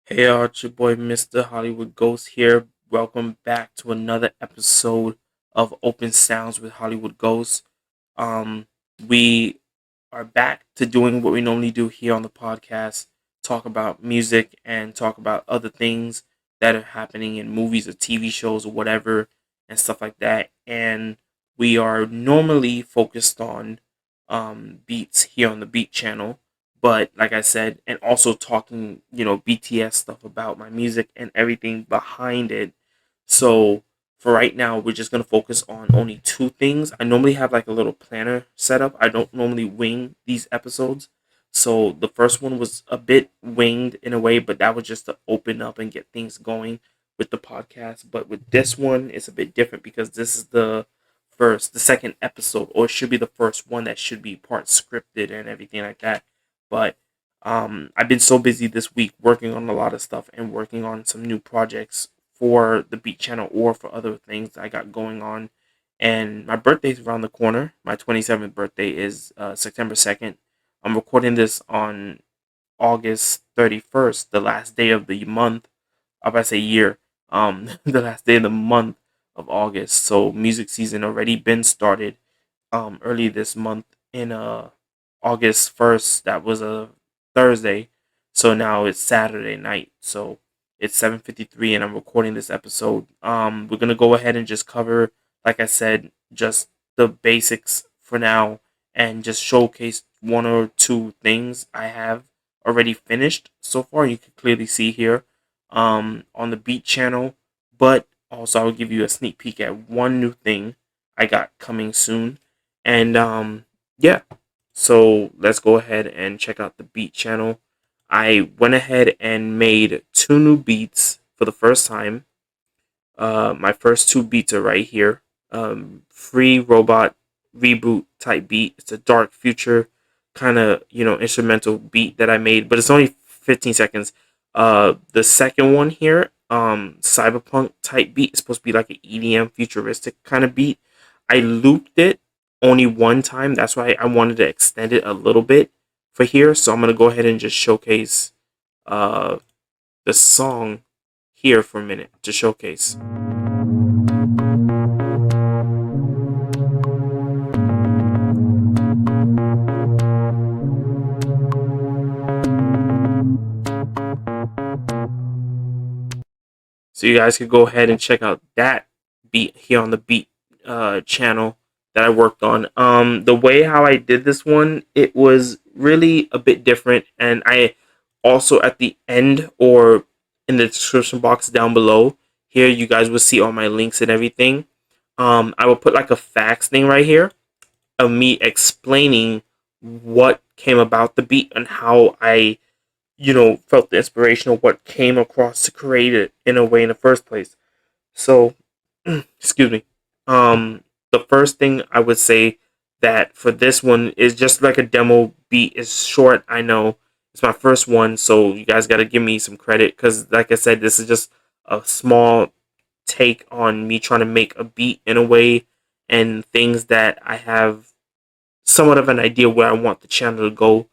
Hey, it's your boy Mr. Hollywood Ghost here. Welcome back to another episode of Open Sounds with Hollywood Ghost. Um, we are back to doing what we normally do here on the podcast, talk about music and talk about other things that are happening in movies or TV shows or whatever and stuff like that. And we are normally focused on beats here on the Beat channel, but like I said, and also talking, BTS stuff about my music and everything behind it. So for right now, we're just gonna focus on only two things. I normally have like a little planner set up. I don't normally wing these episodes. So the first one was a bit winged in a way, but that was just to open up and get things going with the podcast. But with this one, it's a bit different because this is the second episode, or it should be the first one that should be part scripted and everything like that. But I've been so busy this week working on a lot of stuff and working on some new projects for the Beat channel or for other things I got going on. And my birthday's around the corner. My 27th birthday is September 2nd. I'm recording this on August 31st, the last day of the month. I say year. The last day of the month of August. So music season already been started early this month in August 1st. That was a Thursday. So now it's Saturday night. So it's 7:53 and I'm recording this episode. We're going to go ahead and just cover, like I said, just the basics for now and just showcase one or two things I have already finished so far. You can clearly see here on the Beat channel, but also I'll give you a sneak peek at one new thing I got coming soon. And yeah, so let's go ahead and check out the Beat channel. I went ahead and made two new beats for the first time. My first two beats are right here. Free robot reboot type beat. It's a dark future kind of instrumental beat that I made, but it's only 15 seconds. The second one here, cyberpunk type beat. It's supposed to be like an EDM futuristic kind of beat. I looped it only one time. That's why I wanted to extend it a little bit for here. So I'm gonna go ahead and just showcase uh the song here for a minute to showcase. So you guys could go ahead and check out that beat here on the Beat channel that I worked on. The way how I did this one, it was really a bit different, and I also at the end or in the description box down below here, you guys will see all my links and everything. I will put like a facts thing right here of me explaining what came about the beat and how I felt the inspiration of what came across to create it in a way in the first place. So, excuse me. The first thing I would say that for this one is just like a demo beat. It's short, I know. It's my first one, so you guys got to give me some credit because, like I said, this is just a small take on me trying to make a beat in a way and things that I have somewhat of an idea where I want the channel to go,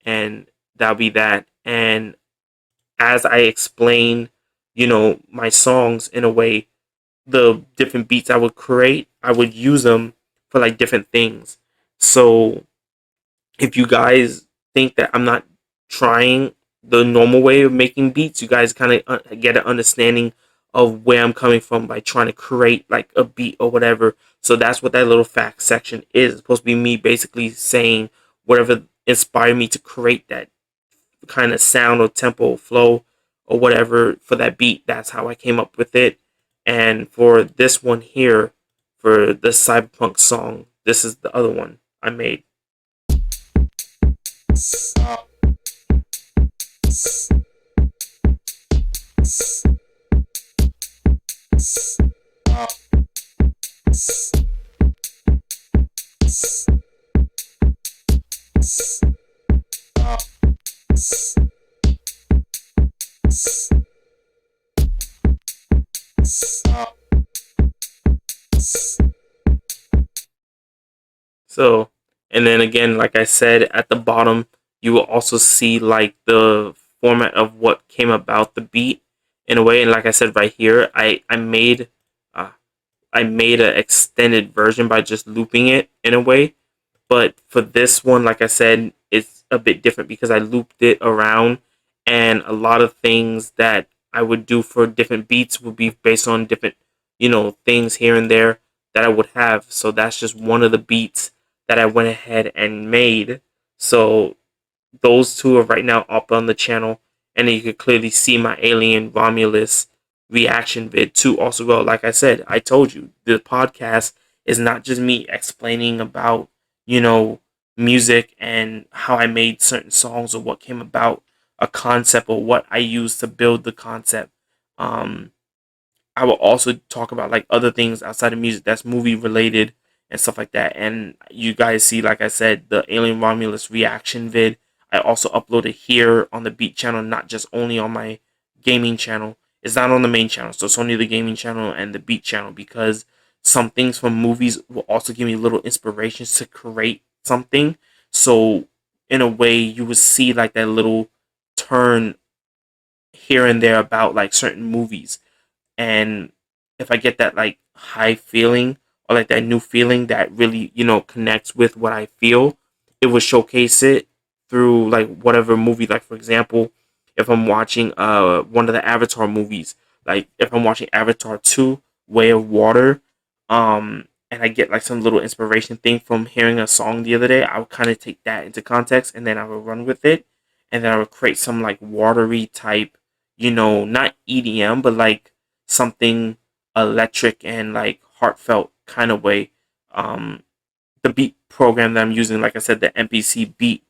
and that'll be that. And as I explain, my songs in a way, the different beats I would create, I would use them for like different things. So if you guys think that I'm not trying the normal way of making beats, you guys kind of get an understanding of where I'm coming from by trying to create like a beat or whatever. So that's what that little fact section is. It's supposed to be me basically saying whatever inspired me to create that kind of sound or tempo flow or whatever for that beat. That's how I came up with it. And for this one here, for the cyberpunk song, this is the other one I made. So, and then again, like I said, at the bottom, you will also see like the format of what came about the beat in a way. And like I said right here, uh, I made an extended version by just looping it in a way. But for this one, like I said, it's a bit different because I looped it around, and a lot of things that I would do for different beats would be based on different, things here and there that I would have. So that's just one of the beats that I went ahead and made. So those two are right now up on the channel, and then you can clearly see my Alien Romulus reaction vid too. Also, go, like I said, I told you the podcast is not just me explaining about you know music and how I made certain songs or what came about a concept or what I used to build the concept. Um, I will also talk about like other things outside of music that's movie related and stuff like that. And you guys see, like I said, the Alien Romulus reaction vid. I also uploaded here on the Beat channel, not just only on my gaming channel. It's not on the main channel, so it's only the gaming channel and the Beat channel because some things from movies will also give me little inspirations to create something. So in a way, you would see like that little turn here and there about like certain movies, and if I get that like high feeling or like that new feeling that really connects with what I feel, it will showcase it through like whatever movie. Like for example, if I'm watching one of the Avatar movies, like if I'm watching Avatar 2 Way of Water, and I get like some little inspiration thing from hearing a song the other day, I would kind of take that into context and then I would run with it, and then I would create some like watery type, not EDM, but like something electric and like heartfelt kind of way. Um, the beat program that I'm using, like I said, the MPC beat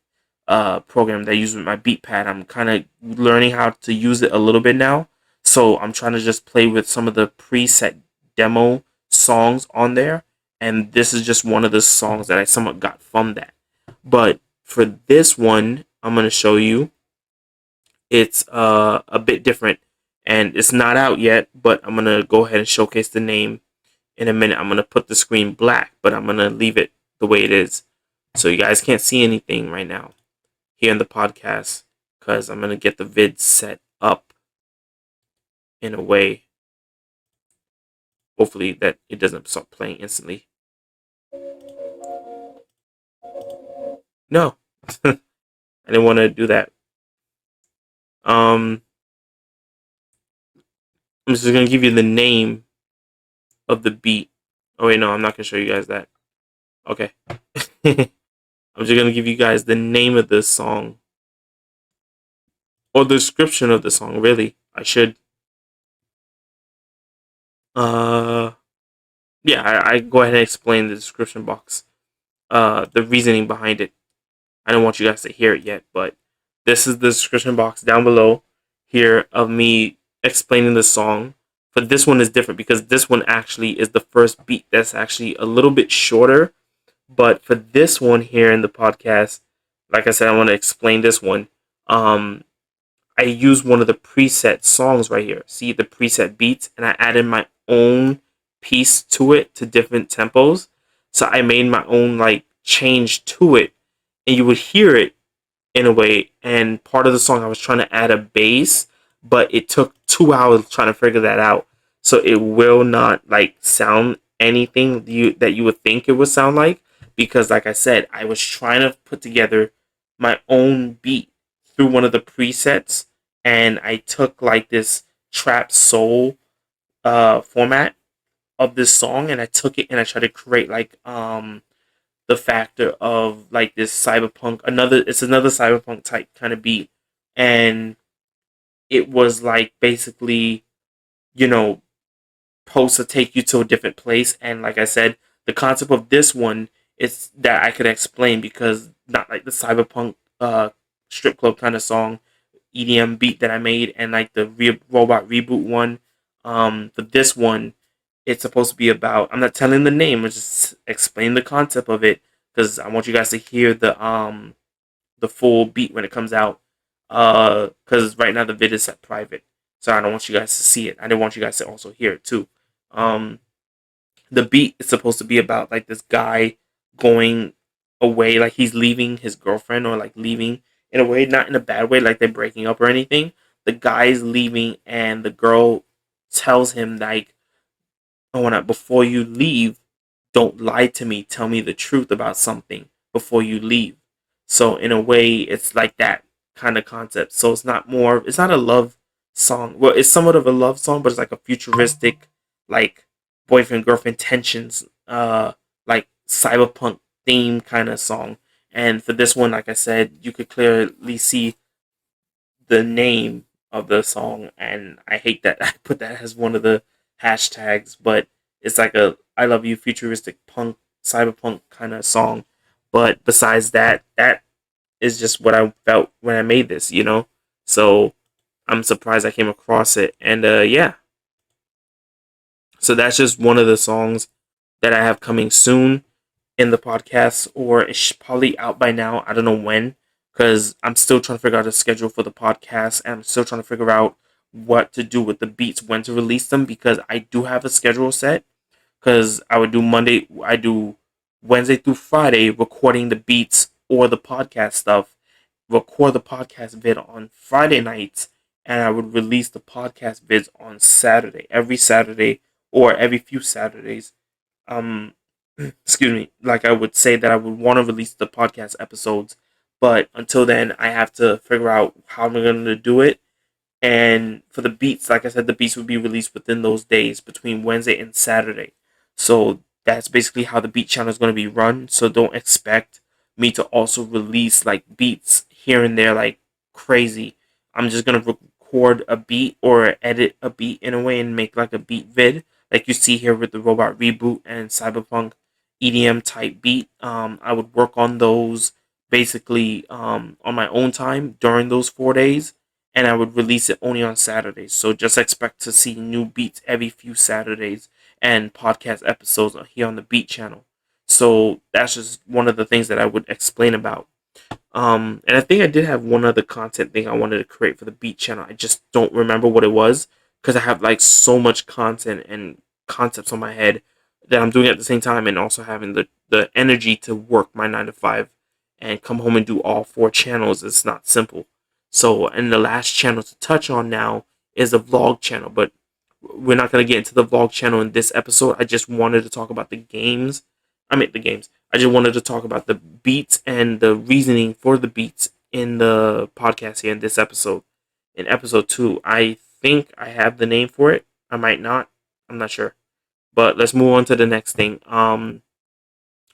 program that I use with my beat pad, I'm kind of learning how to use it a little bit now. So I'm trying to just play with some of the preset demo songs on there. And this is just one of the songs that I somewhat got from that. But for this one, I'm going to show you it's a bit different, and it's not out yet, but I'm going to go ahead and showcase the name in a minute. I'm going to put the screen black, but I'm going to leave it the way it is. So you guys can't see anything right now here in the podcast because I'm going to get the vid set up in a way, hopefully, that it doesn't start playing instantly. No, I didn't want to do that. I'm just going to give you the name of the beat. Oh, wait, no, I'm not going to show you guys that. Okay. I'm just going to give you guys the name of this song. Or the description of the song, really. I should. Yeah, I go ahead and explain the description box. The reasoning behind it. I don't want you guys to hear it yet, but this is the description box down below here of me explaining the song. But this one is different because this one actually is the first beat that's actually a little bit shorter. But for this one here in the podcast, like I said, I want to explain this one. I use one of the preset songs right here. See the preset beats, and I added my own piece to it to different tempos. So I made my own like change to it, and you would hear it in a way. And part of the song, I was trying to add a bass, but it took 2 hours trying to figure that out. So it will not like sound anything that you would think it would sound like, because, like I said, I was trying to put together my own beat through one of the presets, and I took like this trap soul format of this song, and I took it and I tried to create like the factor of like this cyberpunk, another cyberpunk type kind of beat, and it was like basically you know supposed to take you to a different place. And like I said, the concept of this one is that I could explain, because not like the cyberpunk strip club kind of song EDM beat that I made, and like the robot reboot one. For this one, it's supposed to be about. I'm not telling the name. I'm just explaining the concept of it because I want you guys to hear the full beat when it comes out. Because right now the vid is set private, so I don't want you guys to see it. I didn't want you guys to also hear it too. Um, the beat is supposed to be about like this guy going away, like he's leaving his girlfriend or like leaving in a way, not in a bad way, like they're breaking up or anything. The guy's leaving, and the girl tells him like, "I want to before you leave, don't lie to me. Tell me the truth about something before you leave." So in a way, it's like that kind of concept. So it's not a love song. Well, it's somewhat of a love song, but it's like a futuristic, like boyfriend girlfriend tensions, like cyberpunk theme kind of song. And for this one, like I said, you could clearly see the name of the song, and I hate that I put that as one of the hashtags, but it's like a I love you futuristic punk cyberpunk kind of song. But besides that, that is just what I felt when I made this, you know? So I'm surprised I came across it. And yeah, so that's just one of the songs that I have coming soon in the podcast, or it's probably out by now. I don't know when, because I'm still trying to figure out a schedule for the podcast, and I'm still trying to figure out what to do with the beats, when to release them, because I do have a schedule set. Because I do Wednesday through Friday recording the beats or the podcast stuff, record the podcast vid on Friday nights, and I would release the podcast vids on Saturday, every Saturday or every few Saturdays. Um, excuse me, like I would say that I would want to release the podcast episodes, but until then, I have to figure out how I'm going to do it. And for the beats, like I said, the beats would be released within those days between Wednesday and Saturday. So that's basically how the beat channel is going to be run. So don't expect me to also release like beats here and there like crazy. I'm just going to record a beat or edit a beat in a way and make like a beat vid, like you see here with the Robot Reboot and Cyberpunk EDM type beat. I would work on those basically on my own time during those 4 days, and I would release it only on Saturdays. So just expect to see new beats every few Saturdays and podcast episodes here on the Beat channel. So that's just one of the things that I would explain about. And I think I did have one other content thing I wanted to create for the Beat channel. I just don't remember what it was, because I have like so much content and concepts on my head that I'm doing at the same time, and also having the energy to work my 9 to 5 and come home and do all 4 channels. It's not simple. So, and the last channel to touch on now is the vlog channel, but we're not going to get into the vlog channel in this episode. I just wanted to talk about the games. The games. I just wanted to talk about the beats and the reasoning for the beats in the podcast here in this episode. In episode 2, I think I have the name for it. I might not. I'm not sure. But let's move on to the next thing. I'm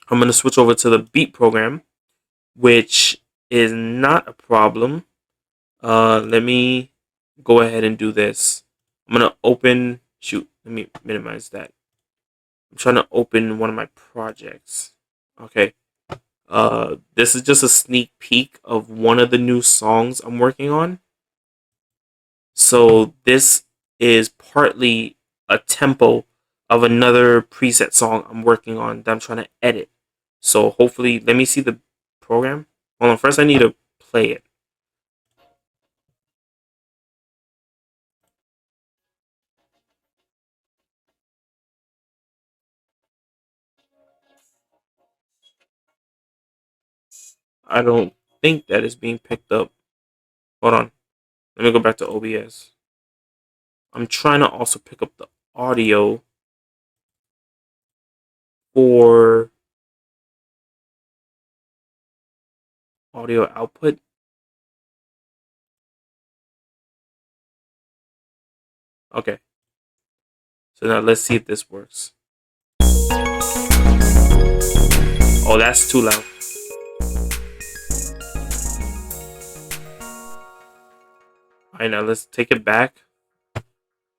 going to switch over to the beat program, which is not a problem. Let me go ahead and do this. I'm going to open... Shoot, let me minimize that. I'm trying to open one of my projects. Okay. This is just a sneak peek of one of the new songs I'm working on. So this is partly a tempo of another preset song I'm working on that I'm trying to edit. So hopefully, let me see the program. Hold on, first I need to play it. I don't think that is being picked up. Hold on. Let me go back to OBS. I'm trying to also pick up the audio for audio output. Okay. So now let's see if this works. Oh, that's too loud. Alright, now let's take it back.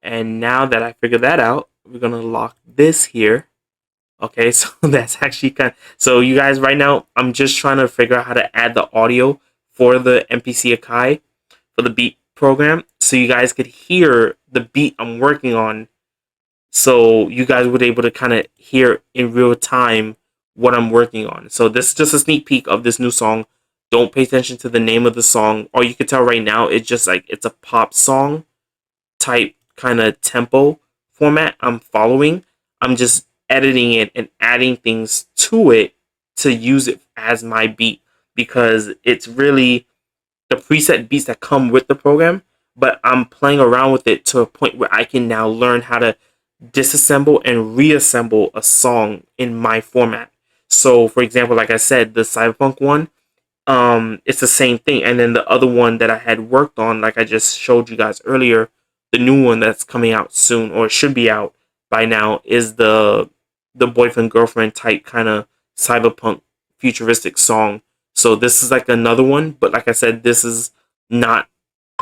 And now that I figured that out, we're going to lock this here. Okay, so that's actually so you guys, right now, I'm just trying to figure out how to add the audio for the MPC Akai for the beat program, so you guys could hear the beat I'm working on, so you guys would be able to kind of hear in real time what I'm working on. So this is just a sneak peek of this new song. Don't pay attention to the name of the song. All you can tell right now, it's just like it's a pop song type kind of tempo format I'm following. I'm just editing it and adding things to it to use it as my beat, because it's really the preset beats that come with the program, but I'm playing around with it to a point where I can now learn how to disassemble and reassemble a song in my format. So, for example, like I said, the cyberpunk one, it's the same thing. And then the other one that I had worked on, like I just showed you guys earlier, the new one that's coming out soon, or should be out by now, is the boyfriend girlfriend type kind of cyberpunk futuristic song. So this is like another one, but like I said, this is not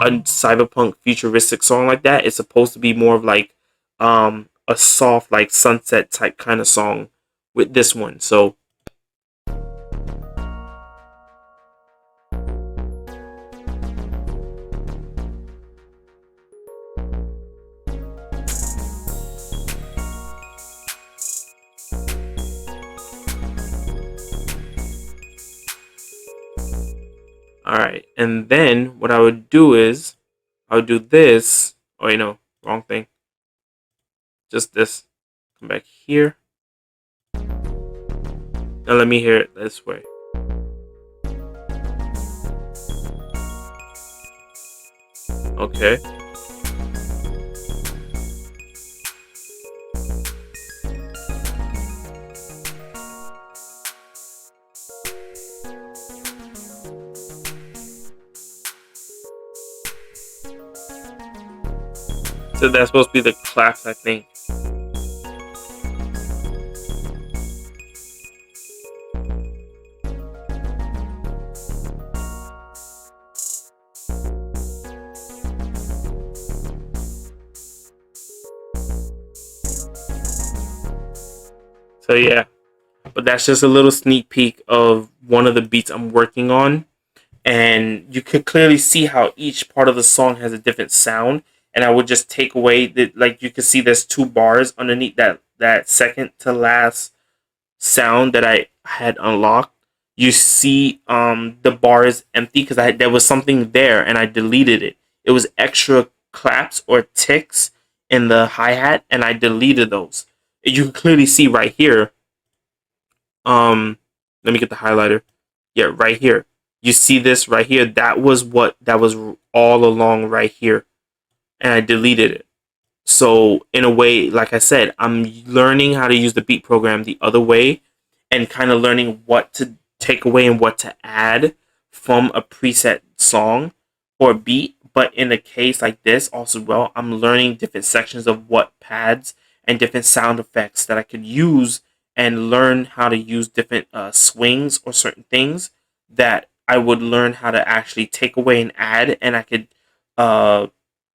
a cyberpunk futuristic song like that. It's supposed to be more of like a soft like sunset type kind of song with this one. So all right, and then what I would do is I would do this. Oh, you know, wrong thing. Just this. Come back here. Now let me hear it this way. Okay. So that's supposed to be the claps, I think. So yeah, but that's just a little sneak peek of one of the beats I'm working on, and you could clearly see how each part of the song has a different sound. And I would just take away the, like, you can see there's two bars underneath that second to last sound that I had unlocked. You see the bar is empty because I there was something there and I deleted it. It was extra claps or ticks in the hi-hat and I deleted those. You can clearly see right here. Let me get the highlighter. Yeah, right here. You see this right here? That was all along right here. And I deleted it. So in a way, like I said, I'm learning how to use the beat program the other way and kind of learning what to take away and what to add from a preset song or beat. But in a case like this, also well, I'm learning different sections of what pads and different sound effects that I could use and learn how to use different swings or certain things that I would learn how to actually take away and add, and I could uh,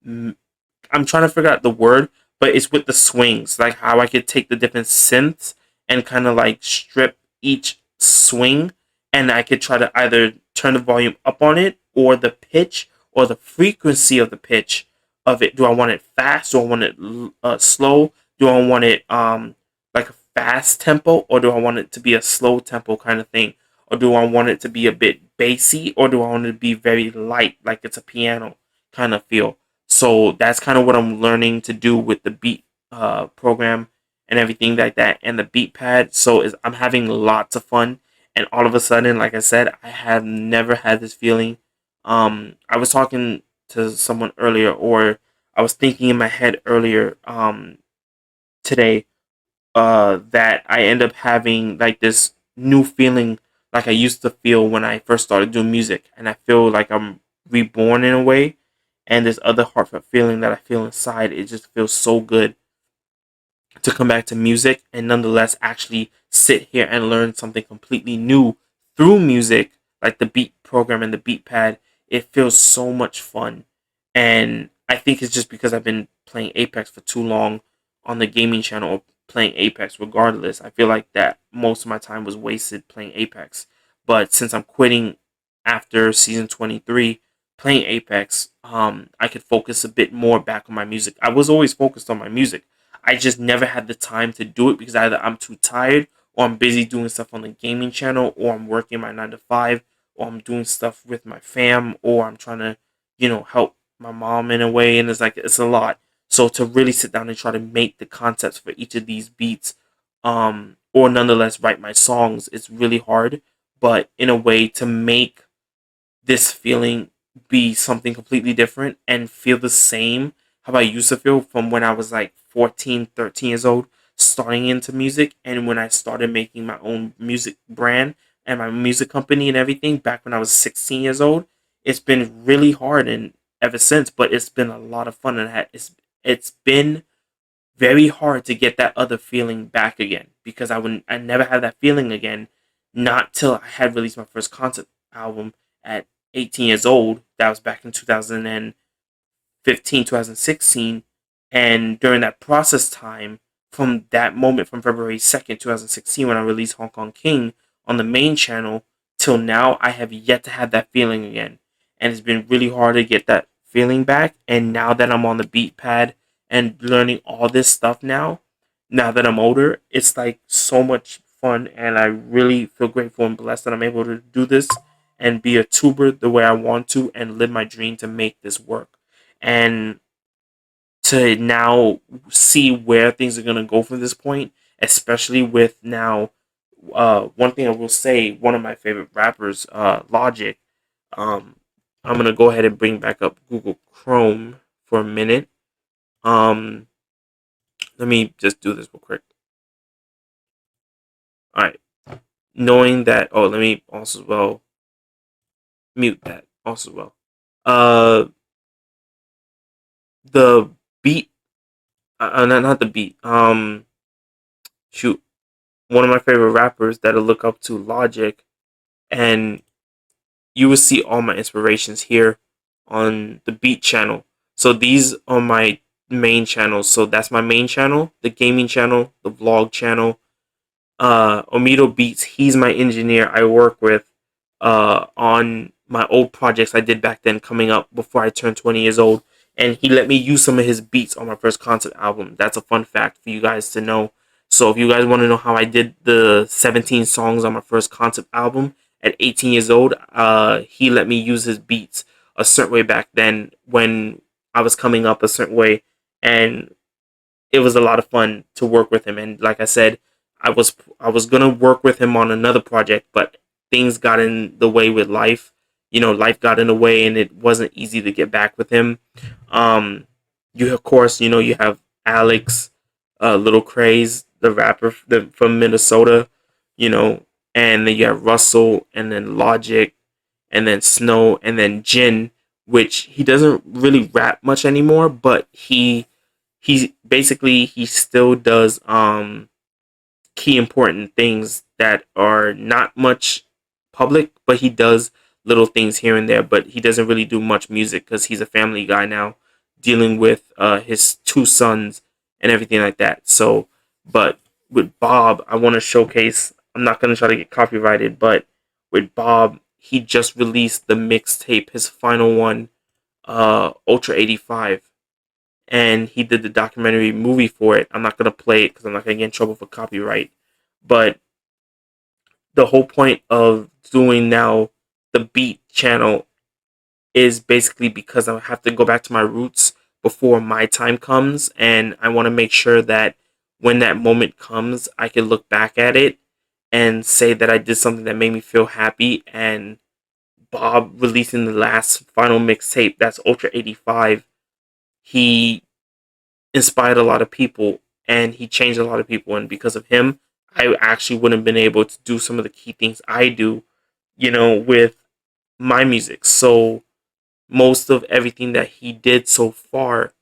I'm trying to figure out the word, but it's with the swings, like how I could take the different synths and kind of like strip each swing, and I could try to either turn the volume up on it or the pitch or the frequency of the pitch of it. Do I want it fast? Do I want it slow? Do I want it like a fast tempo, or do I want it to be a slow tempo kind of thing? Or do I want it to be a bit bassy, or do I want it to be very light, like it's a piano kind of feel? So that's kind of what I'm learning to do with the beat program and everything like that, and the beat pad. So I'm having lots of fun, and all of a sudden, like I said, I have never had this feeling. I was talking to someone earlier, or I was thinking in my head earlier today that I end up having like this new feeling like I used to feel when I first started doing music, and I feel like I'm reborn in a way. And this other heartfelt feeling that I feel inside, it just feels so good to come back to music and nonetheless actually sit here and learn something completely new through music, like the beat program and the beat pad. It feels so much fun. And I think it's just because I've been playing Apex for too long on the gaming channel, or playing Apex regardless. I feel like that most of my time was wasted playing Apex. But since I'm quitting after season 23 playing Apex, I could focus a bit more back on my music. I was always focused on my music. I just never had the time to do it because either I'm too tired, or I'm busy doing stuff on the gaming channel, or I'm working my 9 to 5, or I'm doing stuff with my fam, or I'm trying to, help my mom in a way. And it's like, it's a lot. So to really sit down and try to make the concepts for each of these beats, or nonetheless write my songs, it's really hard. But in a way, to make this feeling be something completely different and feel the same how I used to feel from when I was like 14, 13 years old, starting into music, and when I started making my own music brand and my music company and everything back when I was 16 years old. It's been really hard and ever since, but it's been a lot of fun, and it's been very hard to get that other feeling back again, because I never had that feeling again, not till I had released my first concept album at 18 years old. That was back in 2015, 2016. And during that process time, from that moment, from February 2nd, 2016, when I released Hong Kong King on the main channel, till now, I have yet to have that feeling again. And it's been really hard to get that feeling back. And now that I'm on the beat pad and learning all this stuff now that I'm older, it's like so much fun. And I really feel grateful and blessed that I'm able to do this and be a tuber the way I want to and live my dream to make this work. And to now see where things are going to go from this point, especially with now, one thing I will say, one of my favorite rappers, Logic. um, I'm going to go ahead and bring back up Google Chrome for a minute. Um, Let me just do this real quick. All right. Knowing that, oh, let me also, well, mute that also, well. Uh, the beat, not the beat. Shoot, one of my favorite rappers that I look up to, Logic, and you will see all my inspirations here on the Beat channel. So these are my main channels. So that's my main channel, the gaming channel, the vlog channel. Omido Beats, he's my engineer I work with on my old projects I did back then, coming up before I turned 20 years old. And he let me use some of his beats on my first concept album. That's a fun fact for you guys to know. So if you guys want to know how I did the 17 songs on my first concept album at 18 years old, he let me use his beats a certain way back then when I was coming up a certain way. And it was a lot of fun to work with him. And like I said, I was gonna work with him on another project, but things got in the way with life. Life got in the way, and it wasn't easy to get back with him. Um, you of course, you have Alex, Little Craze, the rapper from Minnesota, you know, and then you have Russell, and then Logic, and then Snow, and then Jin, which he doesn't really rap much anymore, but he basically he still does key important things that are not much public, but he does little things here and there, but he doesn't really do much music because he's a family guy now, dealing with his two sons and everything like that. So, but with Bob, I want to showcase, I'm not going to try to get copyrighted, but with Bob, he just released the mixtape, his final one, Ultra 85, and he did the documentary movie for it. I'm not gonna play it because I'm not gonna get in trouble for copyright. But the whole point of doing now the Beat channel is basically because I have to go back to my roots before my time comes, and I want to make sure that when that moment comes, I can look back at it and say that I did something that made me feel happy. And Bob releasing the last final mixtape, that's Ultra 85, he inspired a lot of people, and he changed a lot of people, and because of him, I actually wouldn't have been able to do some of the key things I do, with my music. So most of everything that he did so far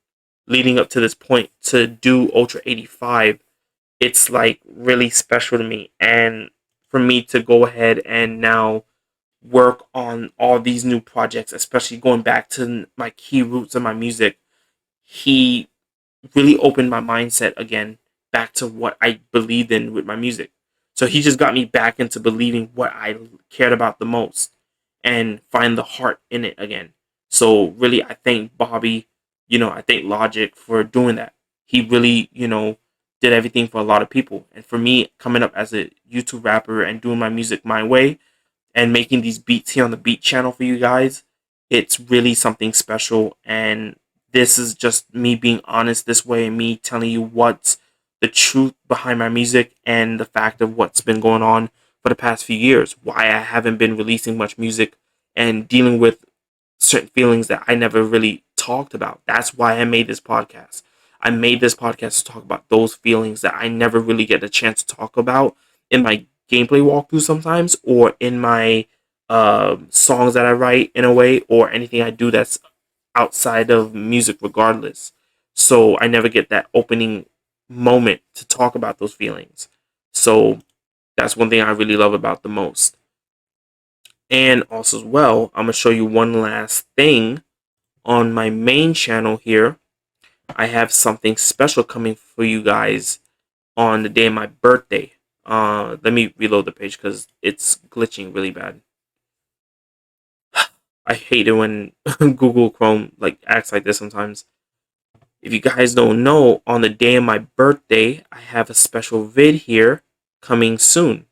leading up to this point to do Ultra 85, it's like really special to me. And for me to go ahead and now work on all these new projects, especially going back to my key roots of my music, he really opened my mindset again back to what I believed in with my music. So he just got me back into believing what I cared about the most and find the heart in it again. So really, I thank Bobby, I thank Logic for doing that. He really, did everything for a lot of people. And for me, coming up as a YouTube rapper and doing my music my way, and making these beats here on the Beat channel for you guys, it's really something special. And this is just me being honest this way and me telling you what's the truth behind my music and the fact of what's been going on for the past few years, why I haven't been releasing much music and dealing with certain feelings that I never really talked about. That's why I made this podcast. I made this podcast to talk about those feelings that I never really get a chance to talk about in my gameplay walkthrough sometimes, or in my songs that I write in a way, or anything I do that's outside of music regardless. So I never get that opening moment to talk about those feelings. So that's one thing I really love about the most. And also as well, I'm going to show you one last thing on my main channel here. I have something special coming for you guys on the day of my birthday. Let me reload the page because it's glitching really bad. I hate it when Google Chrome acts like this sometimes. If you guys don't know, on the day of my birthday, I have a special vid here coming soon.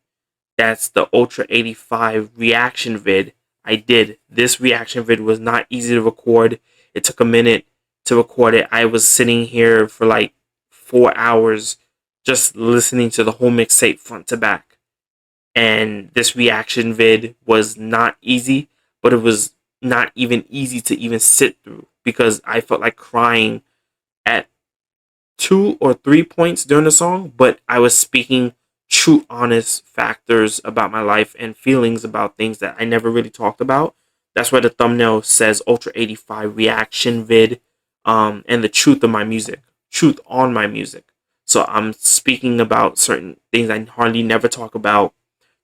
That's the Ultra 85 reaction vid I did. This reaction vid was not easy to record. It took a minute to record it. I was sitting here for like 4 hours just listening to the whole mixtape front to back. And this reaction vid was not easy, but it was not even easy to even sit through because I felt like crying at 2 or 3 points during the song, but I was speaking true, honest factors about my life and feelings about things that I never really talked about. That's why the thumbnail says Ultra 85 reaction vid, and the truth of my music, truth on my music. So I'm speaking about certain things I hardly never talk about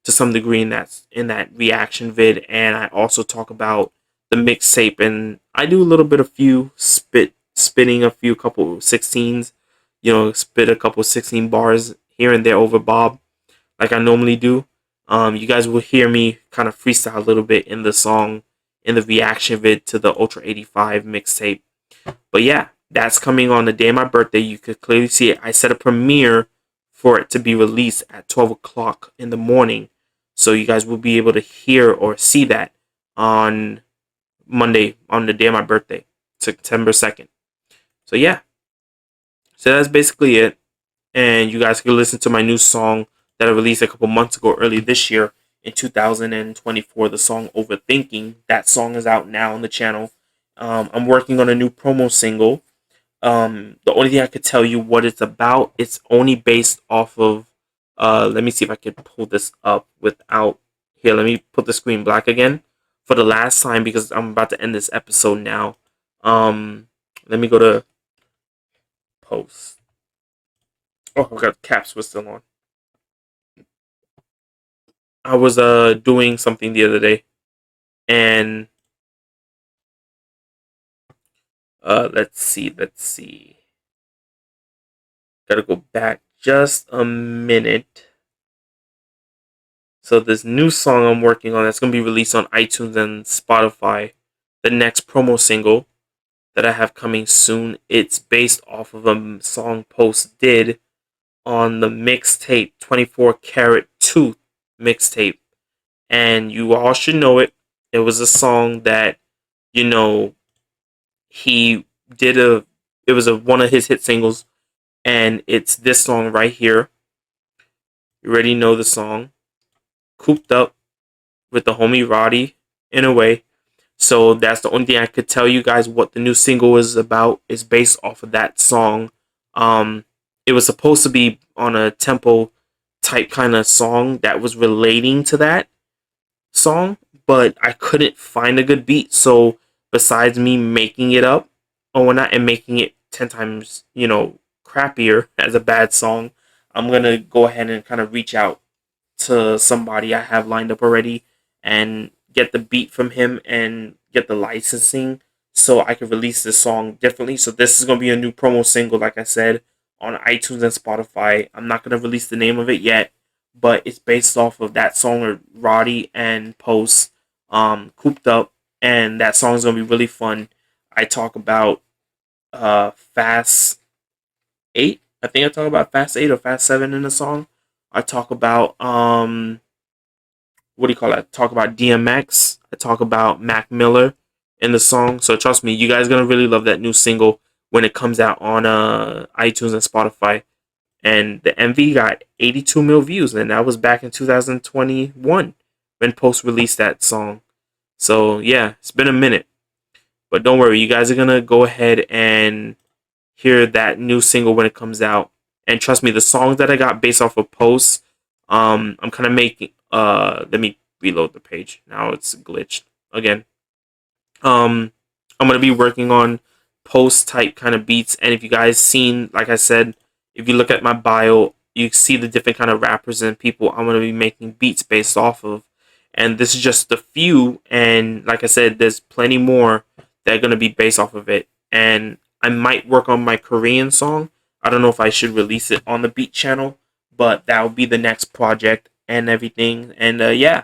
to some degree in that reaction vid, and I also talk about the mixtape, and I do a little bit of spitting a few couple 16s, spit a couple 16 bars here and there over Bob, like I normally do. You guys will hear me kind of freestyle a little bit in the song, in the reaction vid to the Ultra 85 mixtape. But yeah, that's coming on the day of my birthday. You could clearly see it. I set a premiere for it to be released at 12 o'clock in the morning. So you guys will be able to hear or see that on Monday, on the day of my birthday, September 2nd. So yeah, so that's basically it. And you guys can listen to my new song that I released a couple months ago, early this year in 2024. The song Overthinking. That song is out now on the channel. I'm working on a new promo single. The only thing I could tell you what it's about, it's only based off of, let me see if I can pull this up without, here, let me put the screen black again for the last time because I'm about to end this episode now. Let me go to post. Oh, I forgot caps was still on. I was doing something the other day, and let's see. Gotta go back just a minute. So this new song I'm working on that's gonna be released on iTunes and Spotify, the next promo single that I have coming soon. It's based off of a song Post did on the mixtape 24 Karat Tooth mixtape, and you all should know it. It was a song that, you know, he did it was one of his hit singles, and it's this song right here. You already know the song, Cooped Up, with the homie Roddy, in a way. So that's the only thing I could tell you guys what the new single is about. Is based off of that song. It was supposed to be on a tempo type kind of song that was relating to that song, but I couldn't find a good beat. So besides me making it up or whatnot and making it 10 times, crappier as a bad song, I'm gonna go ahead and kind of reach out to somebody I have lined up already and get the beat from him and get the licensing so I can release this song differently. So this is gonna be a new promo single, like I said, on iTunes and Spotify. I'm not gonna release the name of it yet, but it's based off of that song with Roddy and Post, Cooped Up, and that song is gonna be really fun. I talk about Fast 8. I think I talk about Fast 8 or Fast 7 in the song. I talk about what do you call it? I talk about DMX. I talk about Mac Miller in the song. So trust me, you guys are gonna really love that new single when it comes out on iTunes and Spotify. And the MV got 82 mil views, and that was back in 2021 when Post released that song. So yeah, it's been a minute. But don't worry, you guys are gonna go ahead and hear that new single when it comes out. And trust me, the songs that I got based off of posts, I'm kind of making. Let me reload the page. Now it's glitched again. I'm gonna be working on post type kind of beats, and if you guys seen, like I said, if you look at my bio, you see the different kind of rappers and people I'm gonna be making beats based off of, and this is just a few, and like I said, there's plenty more that are gonna be based off of it, and I might work on my Korean song. I don't know if I should release it on the beat channel, but that will be the next project and everything, and yeah.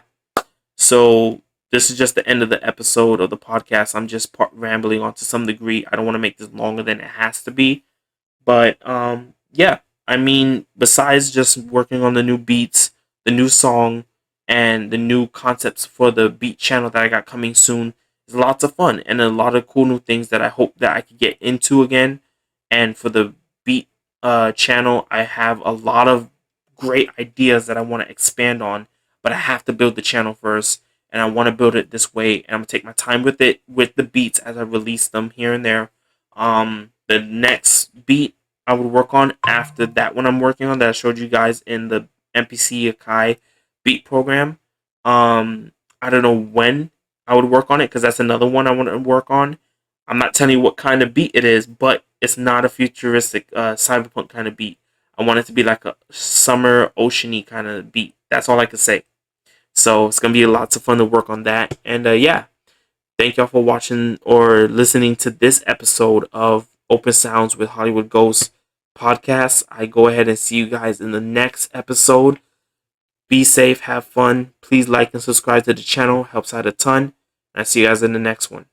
So this is just the end of the episode of the podcast. I'm just rambling on to some degree. I don't want to make this longer than it has to be. But yeah, I mean, besides just working on the new beats, the new song, and the new concepts for the beat channel that I got coming soon, is lots of fun and a lot of cool new things that I hope that I could get into again. And for the beat channel, I have a lot of great ideas that I want to expand on, but I have to build the channel first, and I want to build it this way, and I'm gonna take my time with it, with the beats as I release them here and there. The next beat I would work on after that one I'm working on that I showed you guys in the MPC Akai beat program. I don't know when I would work on it because that's another one I want to work on. I'm not telling you what kind of beat it is, but it's not a futuristic cyberpunk kind of beat. I want it to be like a summer oceany kind of beat. That's all I can say. So it's gonna be lots of fun to work on that. And yeah, thank y'all for watching or listening to this episode of Open Sounds with Hollywood Ghosts podcast. I go ahead and see you guys in the next episode. Be safe, have fun. Please like and subscribe to the channel. Helps out a ton. And I see you guys in the next one.